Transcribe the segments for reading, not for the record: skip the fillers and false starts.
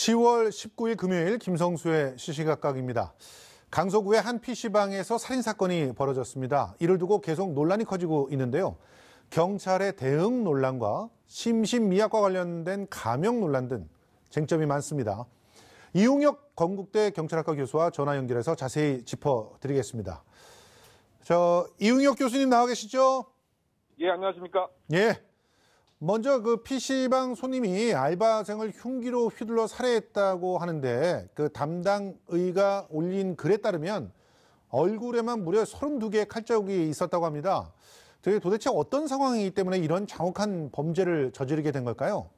10월 19일 금요일 김성수의 시시각각입니다. 강서구의 한 PC방에서 살인사건이 벌어졌습니다. 이를 두고 계속 논란이 커지고 있는데요. 경찰의 대응 논란과 심신미약과 관련된 감형 논란 등 쟁점이 많습니다. 이웅혁 건국대 경찰학과 교수와 전화 연결해서 자세히 짚어드리겠습니다. 이웅혁 교수님 나와 계시죠? 예, 안녕하십니까? 예. 먼저 그 PC방 손님이 알바생을 흉기로 휘둘러 살해했다고 하는데 그 담당 의가 올린 글에 따르면 얼굴에만 무려 32개의 칼자국이 있었다고 합니다. 도대체 어떤 상황이기 때문에 이런 잔혹한 범죄를 저지르게 된 걸까요?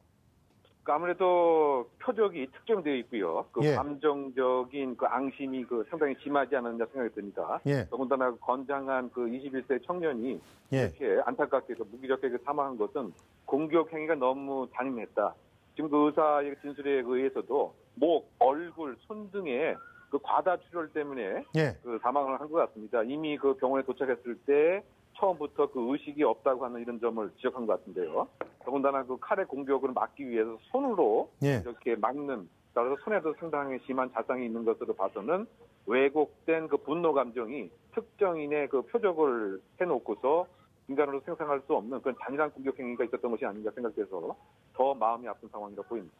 아무래도 표적이 특정되어 있고요. 예. 감정적인 앙심이 상당히 심하지 않았냐 생각이 듭니다. 예. 더군다나 건장한 21세 청년이 예. 이렇게 안타깝게도 무기력하게 사망한 것은 공격 행위가 너무 잔인했다. 지금 의사의 진술에 의해서도 목, 얼굴, 손 등의 과다 출혈 때문에 예. 사망을 한 것 같습니다. 이미 병원에 도착했을 때 처음부터 의식이 없다고 하는 이런 점을 지적한 것 같은데요. 더군다나 칼의 공격을 막기 위해서 손으로 예. 이렇게 막는, 따라서 손에도 상당히 심한 자상이 있는 것으로 봐서는 왜곡된 분노 감정이 특정인의 표적을 해놓고서 인간으로 생산할 수 없는 그런 잔인한 공격 행위가 있었던 것이 아닌가 생각돼서 더 마음이 아픈 상황이라 보입니다.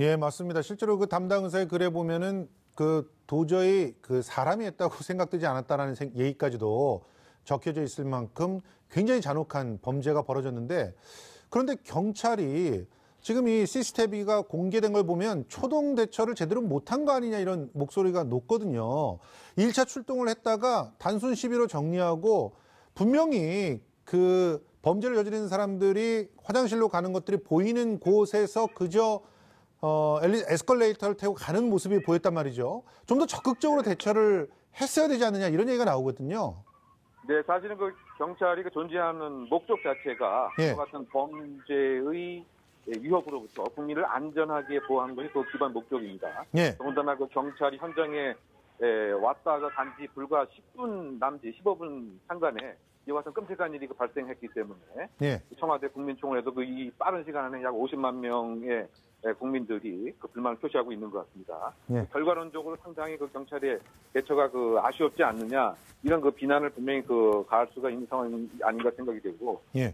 예, 맞습니다. 실제로 담당 의사의 글에 보면은 도저히 사람이 했다고 생각되지 않았다라는 얘기까지도 적혀져 있을 만큼 굉장히 잔혹한 범죄가 벌어졌는데, 그런데 경찰이 지금 이 CCTV가 공개된 걸 보면 초동 대처를 제대로 못한 거 아니냐 이런 목소리가 높거든요. 1차 출동을 했다가 단순 시비로 정리하고 분명히 범죄를 저지르는 사람들이 화장실로 가는 것들이 보이는 곳에서 그저 에스컬레이터를 타고 가는 모습이 보였단 말이죠. 좀 더 적극적으로 대처를 했어야 되지 않느냐 이런 얘기가 나오거든요. 네, 사실은 경찰이 존재하는 목적 자체가 예. 이와 같은 범죄의 위협으로부터 국민을 안전하게 보호하는 것이 기본 목적입니다. 예. 더군다나 경찰이 현장에 왔다가 간 지 불과 10분 남짓, 15분 상간에 이와 같은 끔찍한 일이 발생했기 때문에 예. 청와대 국민총회에서 이 빠른 시간 안에 약 50만 명의 국민들이 불만을 표시하고 있는 것 같습니다. 예. 결과론적으로 상당히 경찰의 대처가 아쉬웠지 않느냐 이런 비난을 분명히 가할 수가 있는 상황이 아닌가 생각이 되고 예.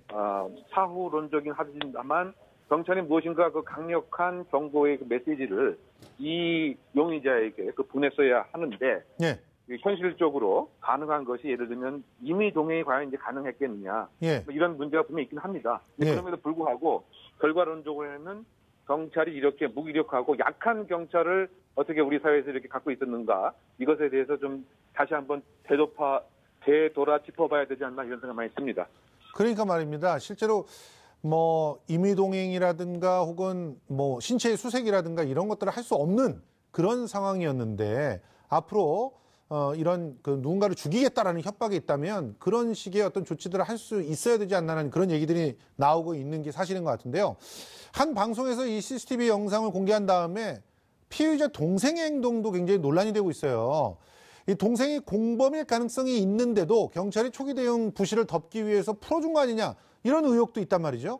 사후론적인 하지만 경찰이 무엇인가 강력한 경고의 메시지를 이 용의자에게 보냈어야 하는데 예. 현실적으로 가능한 것이 예를 들면 임의 동행이 과연 가능했겠느냐 예. 이런 문제가 분명히 있긴 합니다. 예. 그럼에도 불구하고 결과론적으로는 경찰이 이렇게 무기력하고 약한 경찰을 어떻게 우리 사회에서 이렇게 갖고 있었는가 이것에 대해서 좀 다시 한번 되돌아 짚어봐야 되지 않나 이런 생각 많이 듭니다. 그러니까 말입니다. 실제로 임의동행이라든가 혹은 신체의 수색이라든가 이런 것들을 할 수 없는 그런 상황이었는데 앞으로 이런 누군가를 죽이겠다라는 협박이 있다면 그런 식의 어떤 조치들을 할 수 있어야 되지 않나는 그런 얘기들이 나오고 있는 게 사실인 것 같은데요. 한 방송에서 이 CCTV 영상을 공개한 다음에 피의자 동생의 행동도 굉장히 논란이 되고 있어요. 이 동생이 공범일 가능성이 있는데도 경찰이 초기 대응 부실을 덮기 위해서 풀어준 거 아니냐 이런 의혹도 있단 말이죠.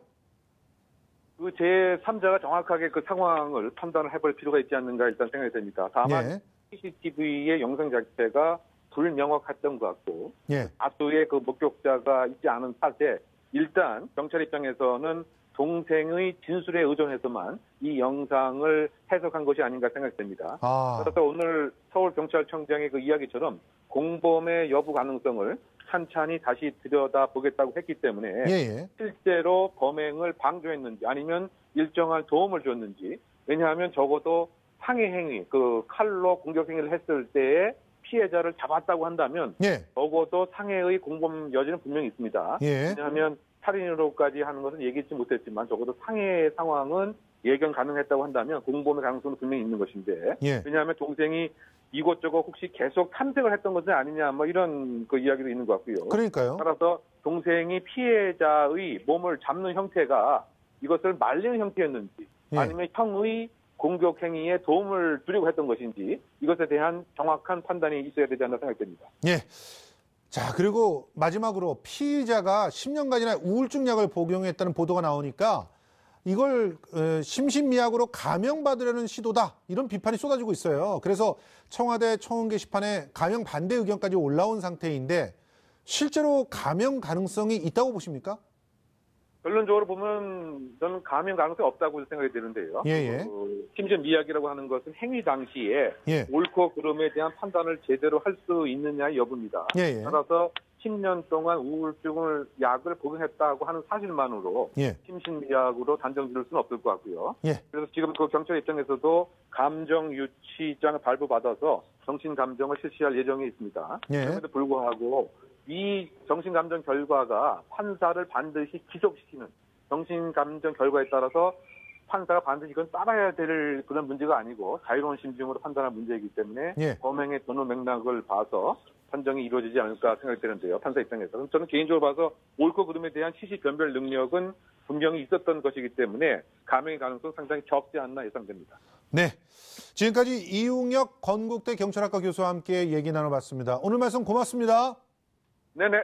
제3자가 정확하게 상황을 판단을 해볼 필요가 있지 않는가 일단 생각이 됩니다. 다만 예. CCTV의 영상 자체가 불명확했던 것 같고 예. 다수의 목격자가 있지 않은 탓에 일단 경찰 입장에서는 동생의 진술에 의존해서만 이 영상을 해석한 것이 아닌가 생각이 됩니다. 그래서 오늘 서울경찰청장의 이야기처럼 공범의 여부 가능성을 찬찬히 다시 들여다보겠다고 했기 때문에 예. 실제로 범행을 방조했는지 아니면 일정한 도움을 줬는지, 왜냐하면 적어도 상해 행위, 칼로 공격 행위를 했을 때에 피해자를 잡았다고 한다면 예. 적어도 상해의 공범 여지는 분명히 있습니다. 예. 왜냐하면 살인으로까지 하는 것은 얘기하지 못했지만 적어도 상해 상황은 예견 가능했다고 한다면 공범의 가능성은 분명히 있는 것인데 예. 왜냐하면 동생이 이곳저곳 혹시 계속 탐색을 했던 것은 아니냐 이런 이야기도 있는 것 같고요. 그러니까요. 따라서 동생이 피해자의 몸을 잡는 형태가 이것을 말리는 형태였는지 예. 아니면 형의 공격 행위에 도움을 주려고 했던 것인지 이것에 대한 정확한 판단이 있어야 되지 않나 생각됩니다. 예. 자, 그리고 마지막으로 피의자가 10년간이나 우울증 약을 복용했다는 보도가 나오니까 이걸 심신미약으로 감형받으려는 시도다 이런 비판이 쏟아지고 있어요. 그래서 청와대 청원 게시판에 감형 반대 의견까지 올라온 상태인데 실제로 감형 가능성이 있다고 보십니까? 결론적으로 보면 저는 감형 가능성이 없다고 생각이 되는데요. 예. 심신미약이라고 하는 것은 행위 당시에 예. 옳고 그름에 대한 판단을 제대로 할 수 있느냐의 여부입니다. 예. 따라서 10년 동안 우울증을 약을 복용했다고 하는 사실만으로 예. 심신미약으로 단정 지을 수는 없을 것 같고요. 예. 그래서 지금 그 경찰 입장에서도 감정 유치장을 발부받아서 정신 감정을 실시할 예정에 있습니다. 예. 그럼에도 불구하고 이 정신 감정 결과가 판사를 반드시 기소시키는 정신 감정 결과에 따라서 판사가 반드시 이건 따라야 될 그런 문제가 아니고 자유로운 심증으로 판단할 문제이기 때문에 예. 범행의 전후 맥락을 봐서 판정이 이루어지지 않을까 생각이 되는데요. 판사 입장에서. 저는 개인적으로 봐서 옳고 그름에 대한 시시 변별 능력은 분명히 있었던 것이기 때문에 감형의 가능성 상당히 적지 않나 예상됩니다. 네, 지금까지 이웅혁 건국대 경찰학과 교수와 함께 얘기 나눠봤습니다. 오늘 말씀 고맙습니다. 네네.